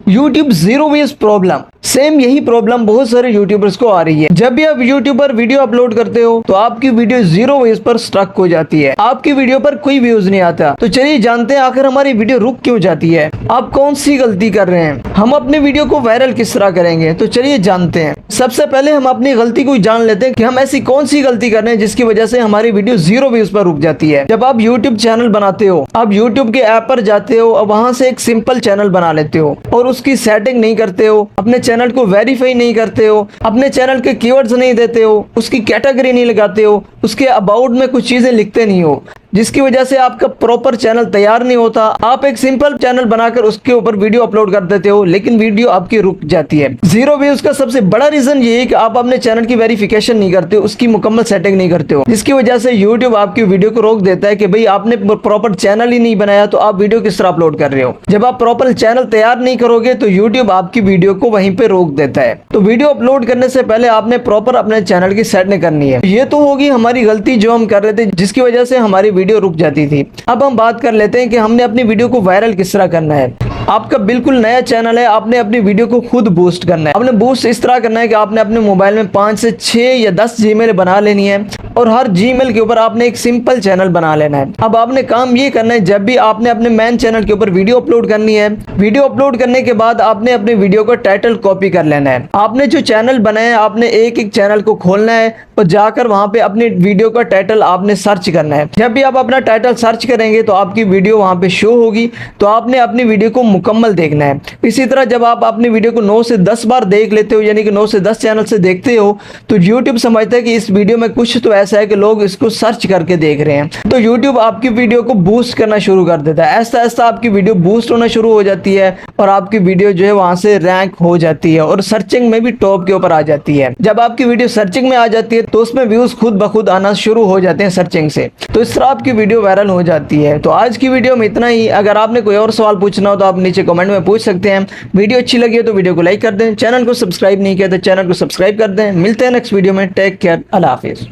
YouTube zero views problem. Same यही problem बहुत सारे यूट्यूबर्स को आ रही है। जब भी आप यूट्यूब पर वीडियो अपलोड करते हो तो आपकी वीडियो जीरो व्यूज पर स्टक हो जाती है, आपकी वीडियो पर कोई व्यूज नहीं आता। तो चलिए जानते हैं आखिर हमारी वीडियो रुक क्यों जाती है, आप कौन सी गलती कर रहे हैं, हम अपने वीडियो को वायरल किस तरह करेंगे। तो चलिए जानते हैं। सबसे पहले हम अपनी गलती को जान लेते हैं कि हम ऐसी कौन सी गलती कर रहे हैं जिसकी वजह से हमारी वीडियो जीरो व्यूज पर रुक जाती है। जब आप यूट्यूब चैनल बनाते हो, आप यूट्यूब के ऐप पर जाते हो और वहां से एक सिंपल चैनल बना लेते हो और उसकी सेटिंग नहीं करते हो, अपने चैनल को वेरीफाई नहीं करते हो, अपने चैनल के कीवर्ड्स नहीं देते हो, उसकी कैटेगरी नहीं लगाते हो, उसके अबाउट में कुछ चीजें लिखते नहीं हो, जिसकी वजह से आपका प्रॉपर चैनल तैयार नहीं होता। आप एक सिंपल चैनल बनाकर उसके ऊपर वीडियो अपलोड कर देते हो, लेकिन वीडियो आपकी रुक जाती है। जीरो व्यूज का सबसे बड़ा रीजन ये है कि आप अपने चैनल की वेरिफिकेशन नहीं करते हो, उसकी मुकम्मल सेटिंग नहीं करते हो, जिसकी वजह से यूट्यूब आपकी वीडियो को रोक देता है कि भाई आपने प्रॉपर चैनल ही नहीं बनाया तो आप वीडियो किस तरह अपलोड कर रहे हो। जब आप प्रॉपर चैनल तैयार नहीं करोगे तो यूट्यूब आपकी वीडियो को वहीं पे रोक देता है। तो वीडियो अपलोड करने से पहले आपने प्रॉपर अपने चैनल की सेटिंग करनी है। ये तो होगी हमारी गलती जो हम कर रहे थे, जिसकी वजह से हमारी वीडियो रुक जाती थी। अब हम बात कर लेते हैं कि हमने अपनी वीडियो को वायरल किस तरह करना है। आपका बिल्कुल नया चैनल है, आपने अपनी वीडियो को खुद बूस्ट करना है। आपने बूस्ट इस तरह करना है कि आपने अपने मोबाइल में 5 से 6 या 10 जीमेल बना लेनी है और हर जीमेल के ऊपर आपने एक सिंपल चैनल बना लेना है। अब आपने काम ये करना है, जब भी आपने अपने मेन चैनल के ऊपर वीडियो अपलोड करनी है, वीडियो अपलोड करने के बाद आपने अपने वीडियो का टाइटल कॉपी कर लेना है। आपने जो चैनल बनाया है आपने एक एक चैनल को खोलना है और जाकर वहां पे अपनी वीडियो का टाइटल आपने सर्च करना है। जब भी आप अपना टाइटल सर्च करेंगे तो आपकी वीडियो वहां पे शो होगी, तो आपने अपनी वीडियो को मुकम्मल देखना है। इसी तरह जब आप अपनी वीडियो को 9 से 10 बार देख लेते हो, यानी कि 9 से 10 चैनल से देखते हो, तो YouTube समझता है कि इस वीडियो में कुछ तो ऐसा है कि लोग इसको सर्च करके देख रहे हैं। तो YouTube आपकी वीडियो को बूस्ट करना शुरू कर देता है। ऐसा ऐसा आपकी वीडियो बूस्ट होना शुरू हो जाती है और आपकी वीडियो जो है वहां से रैंक हो जाती है और सर्चिंग में भी टॉप के ऊपर आ जाती है। जब आपकी वीडियो सर्चिंग में आ जाती है तो उसमें व्यूज खुद ब खुद आना शुरू हो जाते हैं सर्चिंग से। तो इस तरह आपकी वीडियो वायरल हो जाती है। तो आज की वीडियो में इतना ही। अगर आपने कोई और सवाल पूछना हो तो आप नीचे कमेंट में पूछ सकते हैं। वीडियो अच्छी लगी है तो वीडियो को लाइक कर दें, चैनल को सब्सक्राइब नहीं किया तो चैनल को सब्सक्राइब कर दें। मिलते हैं नेक्स्ट वीडियो में। टेक केयर, अल्लाह हाफिज।